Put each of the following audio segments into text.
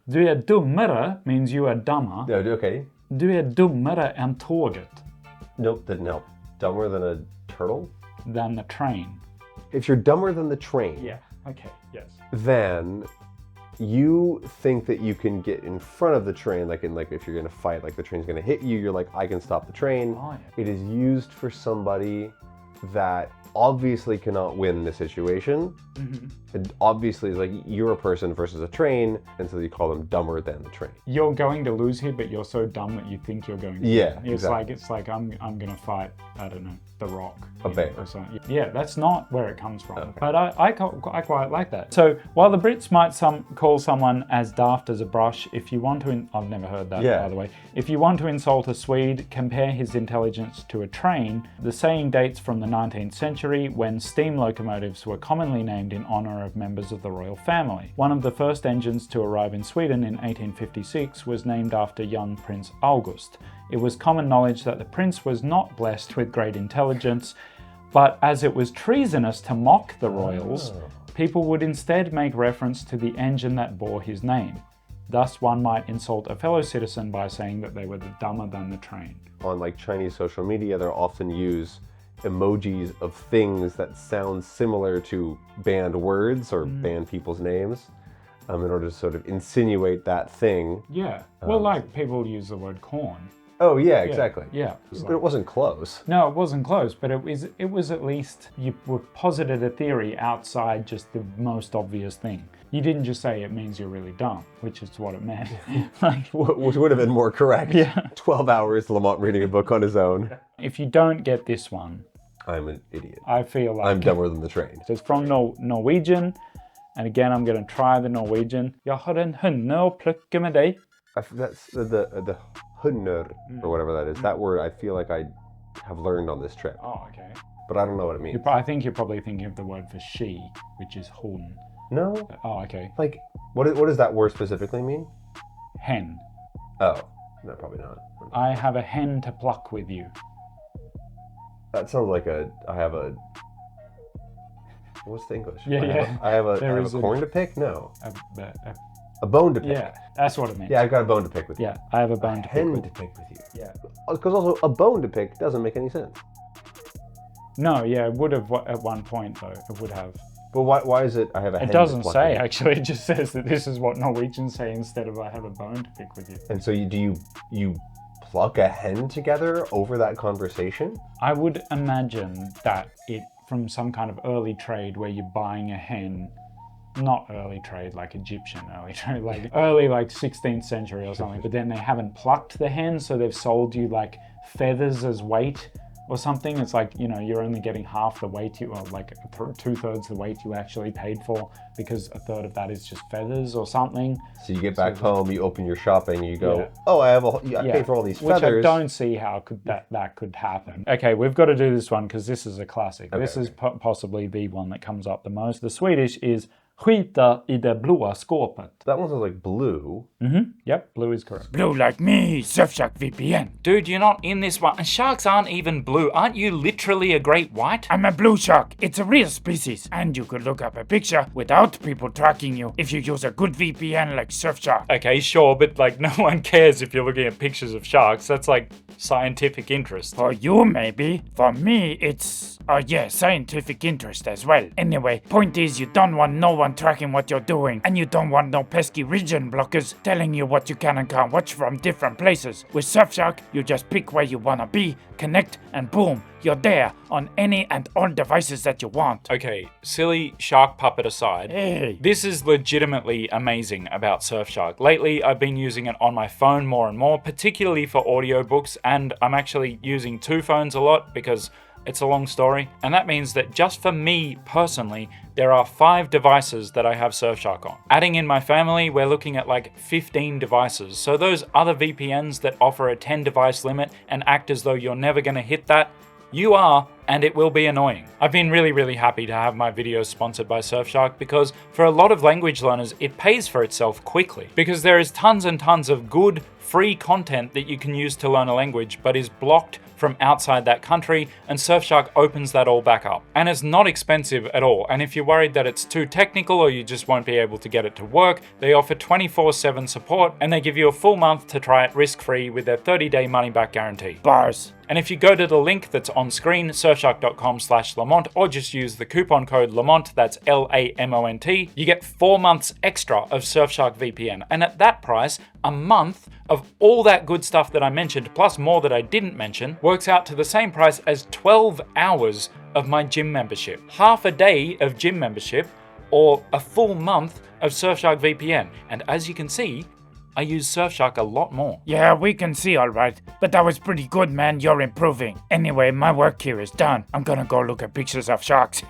Du är dummare means you are dumber. No, okay. Du är dummare än tåget. Nope, didn't help. Dumber than a turtle? Than the train. If you're dumber than the train, Yeah, okay, yes. then you think that you can get in front of the train, like if you're gonna fight, like the train's gonna hit you, you're like, I can stop the train. Oh, yeah. It is used for somebody that obviously cannot win the situation. And obviously, like, you're a person versus a train, and so you call them dumber than the train. You're going to lose here, but you're so dumb that you think you're going to Yeah, win. exactly. It's like I'm gonna fight, I don't know, The Rock. A bear. Or something. Yeah, that's not where it comes from. Okay. But I quite like that. So while the Brits might call someone as daft as a brush, if you want to, I've never heard that, Yeah. by the way. If you want to insult a Swede, compare his intelligence to a train. The saying dates from the 19th century when steam locomotives were commonly named in honor of members of the royal family. One of the first engines to arrive in Sweden in 1856 was named after young Prince August. It was common knowledge that the prince was not blessed with great intelligence, but as it was treasonous to mock the royals, people would instead make reference to the engine that bore his name. Thus, one might insult a fellow citizen by saying that they were the dumber than the train. On like Chinese social media, they'll often use emojis of things that sound similar to banned words or banned people's names in order to sort of insinuate that thing. Yeah. Well, like people use the word corn. Oh yeah, exactly. Yeah. But it wasn't close. No, it wasn't close, but it was at least you were posited a theory outside just the most obvious thing. You didn't just say it means you're really dumb, which is what it meant. Like, Which would have been more correct. Yeah. 12 hours Lamont reading a book on his own. if you don't get this one, I'm an idiot. I feel like I'm dumber than the train. So it's from Norwegian, and again I'm going to try the Norwegian. Jag har en hönne att plocka med dig. That's the hundner or whatever that is. That word I feel like I have learned on this trip, Oh, okay. but I don't know what it means. I think you're probably thinking of the word for she, which is hon. No? Oh, okay. Like, what does that word specifically mean? Hen. Oh, no, probably not. I have a hen to pluck with you. That sounds like I have a... What's the English? Yeah, I have a There is a- corn to pick? No. A- A bone to pick. yeah, that's what it meant. Yeah, I've got a bone to pick with you. Yeah, I have a bone to pick Hen with to you. pick with you. Yeah. Because also, a bone to pick doesn't make any sense. No, yeah, it would have at one point though. It would have. But why is it I have a hen It to doesn't pluck say with you? actually. It just says that this is what Norwegians say instead of I have a bone to pick with you. And so do you pluck a hen together over that conversation? I would imagine that it from some kind of early trade where you're buying a hen, not early trade like Egyptian early trade, like early like 16th century or something, but then they haven't plucked the hen, so they've sold you like feathers as weight or something. It's like, you know, you're only getting half the weight or like 2/3 the weight you actually paid for because a third of that is just feathers or something. So you get back home, you open your shopping, you go, Yeah. oh, I paid for all these Which feathers. I don't see how that could happen. Okay, we've got to do this one because this is a classic. This is possibly the one that comes up the most. The Swedish is skita I det blåa skåpet. That one sounds like blue. Yep, blue is correct. Blue like me, Surfshark VPN. Dude, you're not in this one. And sharks aren't even blue. Aren't you literally a great white? I'm a blue shark. It's a real species. And you could look up a picture without people tracking you if you use a good VPN like Surfshark. Okay, sure, but like no one cares if you're looking at pictures of sharks. That's like scientific interest. For you, maybe. For me, it's, scientific interest as well. Anyway, point is you don't want no one tracking what you're doing. And you don't want no pesky region blockers telling you what you can and can't watch from different places. With Surfshark, you just pick where you wanna be, connect, and boom, you're there on any and all devices that you want. Okay, silly shark puppet aside. Hey. This is legitimately amazing about Surfshark. Lately, I've been using it on my phone more and more, particularly for audiobooks, and I'm actually using two phones a lot because it's a long story. And that means that just for me personally, there are 5 devices that I have Surfshark on. Adding in my family, we're looking at like 15 devices. So those other VPNs that offer a 10 device limit and act as though you're never gonna hit that, you are and it will be annoying. I've been really happy to have my videos sponsored by Surfshark because for a lot of language learners, it pays for itself quickly because there is tons and tons of good free content that you can use to learn a language but is blocked from outside that country, and Surfshark opens that all back up. And it's not expensive at all, and if you're worried that it's too technical or you just won't be able to get it to work, they offer 24/7 support and they give you a full month to try it risk-free with their 30-day money-back guarantee. Bars. And if you go to the link that's on screen, surfshark.com/Lamont, or just use the coupon code Lamont, that's LAMONT, you get 4 months extra of Surfshark VPN. And at that price, a month of all that good stuff that I mentioned, plus more that I didn't mention, works out to the same price as 12 hours of my gym membership. Half a day of gym membership, or a full month of Surfshark VPN. And as you can see, I use Surfshark a lot more. Yeah, we can see alright, but that was pretty good, man. You're improving. Anyway, my work here is done. I'm gonna go look at pictures of sharks.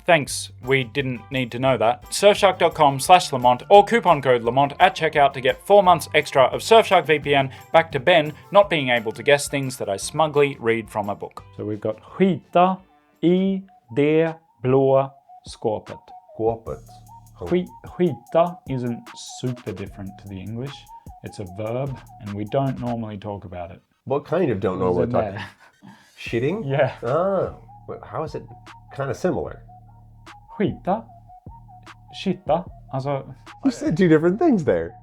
Thanks, we didn't need to know that. Surfshark.com/Lamont or coupon code Lamont at checkout to get 4 months extra of Surfshark VPN. Back to Ben not being able to guess things that I smugly read from a book. So we've got skita i det blå skåpet. Skåpet. Skita isn't super different to the English. It's a verb, and we don't normally talk about it. What kind of don't know what we're talking? Shitting? Yeah. Oh, how is it kind of similar? Skita. Shita. Also, You said two different things there.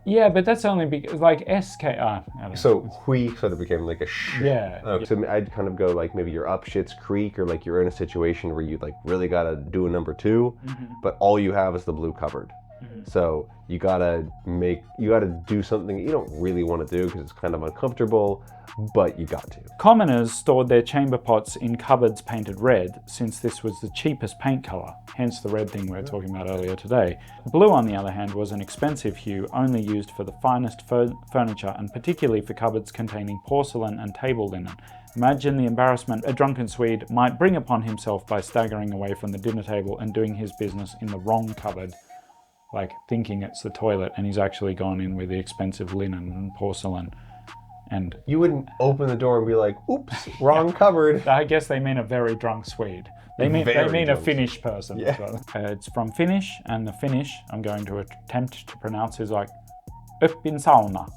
yeah, but that's only because, like, SK. I don't know. So hui sort of became like a sh. Yeah. Oh, so I'd kind of go like maybe you're up Schitt's Creek, or like you're in a situation where you like really gotta do a number 2, but all you have is the blue cupboard. So you gotta do something you don't really want to do because it's kind of uncomfortable, but you got to. Commoners stored their chamber pots in cupboards painted red, since this was the cheapest paint colour, hence the red thing we were talking about earlier today. Blue, on the other hand, was an expensive hue only used for the finest furniture, and particularly for cupboards containing porcelain and table linen. Imagine the embarrassment a drunken Swede might bring upon himself by staggering away from the dinner table and doing his business in the wrong cupboard, like thinking it's the toilet, and he's actually gone in with the expensive linen and porcelain. And You wouldn't open the door and be like, "Oops, wrong cupboard." I guess they mean a very drunk Swede. They mean a drunk Finnish person. Yeah. So, it's from Finnish, and the Finnish I'm going to attempt to pronounce is like öppin sauna.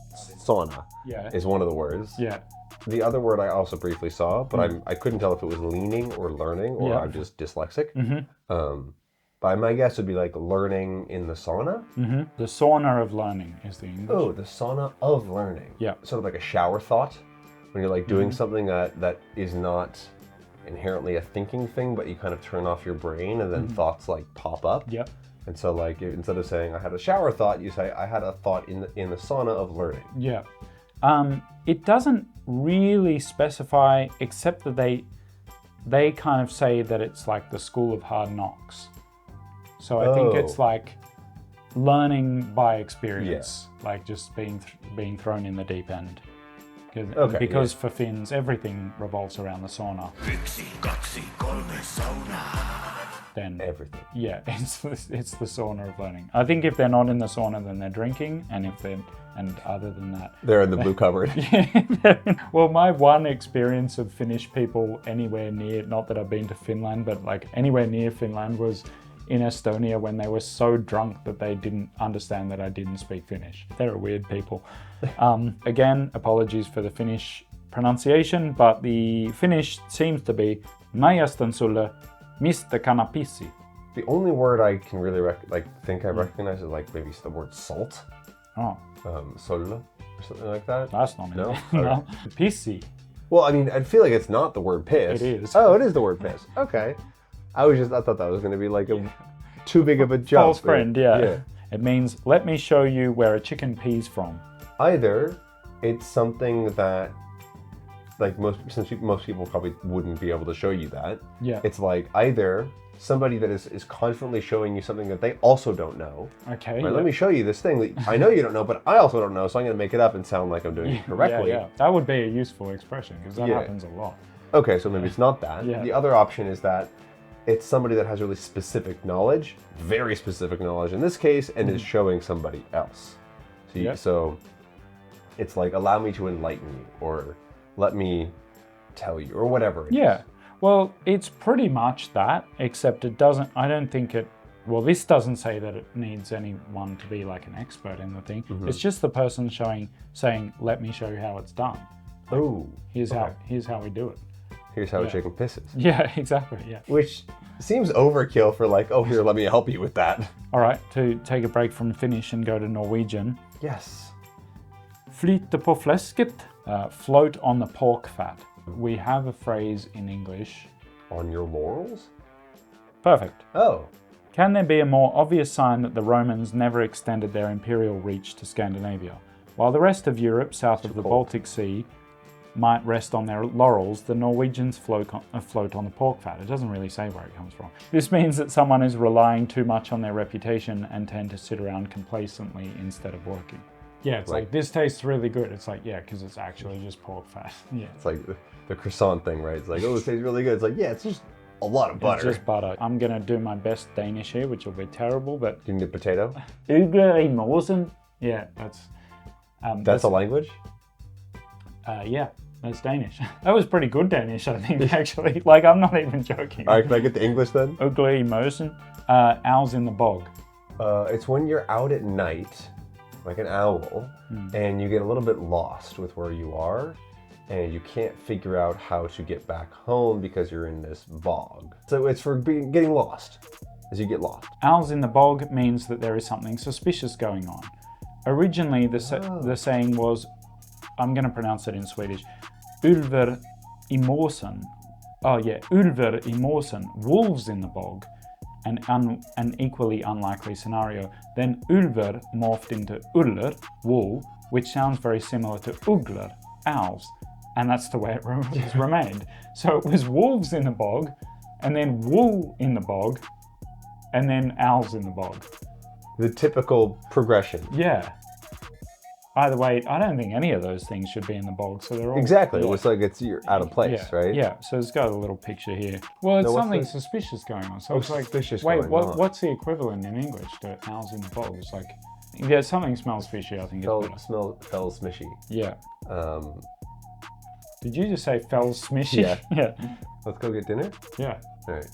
Sauna Yeah. is one of the words. Yeah. The other word I also briefly saw, but I couldn't tell if it was leaning or learning, or Yeah. I'm just dyslexic. But my guess would be like learning in the sauna. The sauna of learning is the English. Oh, the sauna of learning. Yeah. Sort of like a shower thought, when you're like doing something that is not inherently a thinking thing, but you kind of turn off your brain and then thoughts like pop up. Yep. And so like instead of saying I had a shower thought, you say I had a thought in the sauna of learning. Yeah. It doesn't really specify, except that they kind of say that it's like the school of hard knocks. So I think it's like learning by experience, like just being thrown in the deep end. Because for Finns, everything revolves around the sauna. Then Everything. yeah, it's the sauna of learning. I think if they're not in the sauna, then they're drinking, and other than that, They're in the blue cupboard. well, my one experience of Finnish people anywhere near, not that I've been to Finland, but like anywhere near Finland, was in Estonia when they were so drunk that they didn't understand that I didn't speak Finnish. They're weird people. Again, apologies for the Finnish pronunciation, but the Finnish seems to be "Mä sulle, mistä kana pissi?" The only word I can really think I recognize is like maybe the word salt. Oh, Solla or something like that. that's not No? it. No. Pissi. Well, I mean, I feel like it's not the word piss. It is. Oh, it is the word piss. Okay. I thought that was going to be like too big of a jump. False friend, yeah. It means, let me show you where a chicken pees from. Either it's something that, like most people probably wouldn't be able to show you that. Yeah. It's like either somebody that is constantly showing you something that they also don't know. Okay. Right, yeah. let me show you this thing that I know you don't know, but I also don't know, so I'm going to make it up and sound like I'm doing it correctly. Yeah. That would be a useful expression, because that Yeah. happens a lot. Okay, so maybe it's not that. Yeah. The other option is that it's somebody that has really specific knowledge, very specific knowledge in this case, and is showing somebody else. So it's like, allow me to enlighten you, or let me tell you, or whatever it is. Yeah. Well, it's pretty much that, except it doesn't, I don't think it, well, this doesn't say that it needs anyone to be like an expert in the thing. It's just the person saying, let me show you how it's done. Oh, Here's how we do it. here's how a chicken pisses. Yeah, exactly, yeah. Which seems overkill for like, oh, here, let me help you with that. All right, to take a break from Finnish and go to Norwegian. Yes. Flyte på fläsket, float on the pork fat. We have a phrase in English. On your laurels? Perfect. Oh. Can there be a more obvious sign that the Romans never extended their imperial reach to Scandinavia? While the rest of Europe south of the Baltic Sea might rest on their laurels, the Norwegians float on the pork fat. It doesn't really say where it comes from. This means that someone is relying too much on their reputation and tend to sit around complacently instead of working. Yeah, it's like this tastes really good. It's like, yeah, because it's actually just pork fat. Yeah. It's like the croissant thing, right? It's like, oh, it tastes really good. It's like, yeah, it's just a lot of butter. It's just butter. I'm going to do my best Danish here, which will be terrible, but... Do you need a potato? Ugler i mosen. Yeah, That's a language? Yeah, that's Danish. That was pretty good Danish, I think, actually. Like, I'm not even joking. All right, can I get the English then? Ugler i mosen. Owls in the bog. It's when you're out at night, like an owl, and you get a little bit lost with where you are, and you can't figure out how to get back home because you're in this bog. So it's for getting lost, as you get lost. Owls in the bog means that there is something suspicious going on. Originally, the saying was, I'm going to pronounce it in Swedish, ulver i mosen. Oh yeah, ulver i mosen, wolves in the bog. An equally unlikely scenario. Then ulver morphed into uller, wool, which sounds very similar to ugler, owls. And that's the way it was remained. So it was wolves in the bog, and then wool in the bog, and then owls in the bog. The typical progression. Yeah. Either way, I don't think any of those things should be in the bog, so they're all... Exactly, Yeah. it's like you're out of place, Yeah, right? yeah, so it's got a little picture here. Well, it's what's something the- suspicious going on. So Oh, it's like, suspicious wait, going on. what's the equivalent in English to owls in the bog? It's like, yeah, something smells fishy, I think it's better. Fell smishy. Yeah. Um, Did you just say fell smishy? Yeah. Yeah. let's go get dinner? Yeah. All right.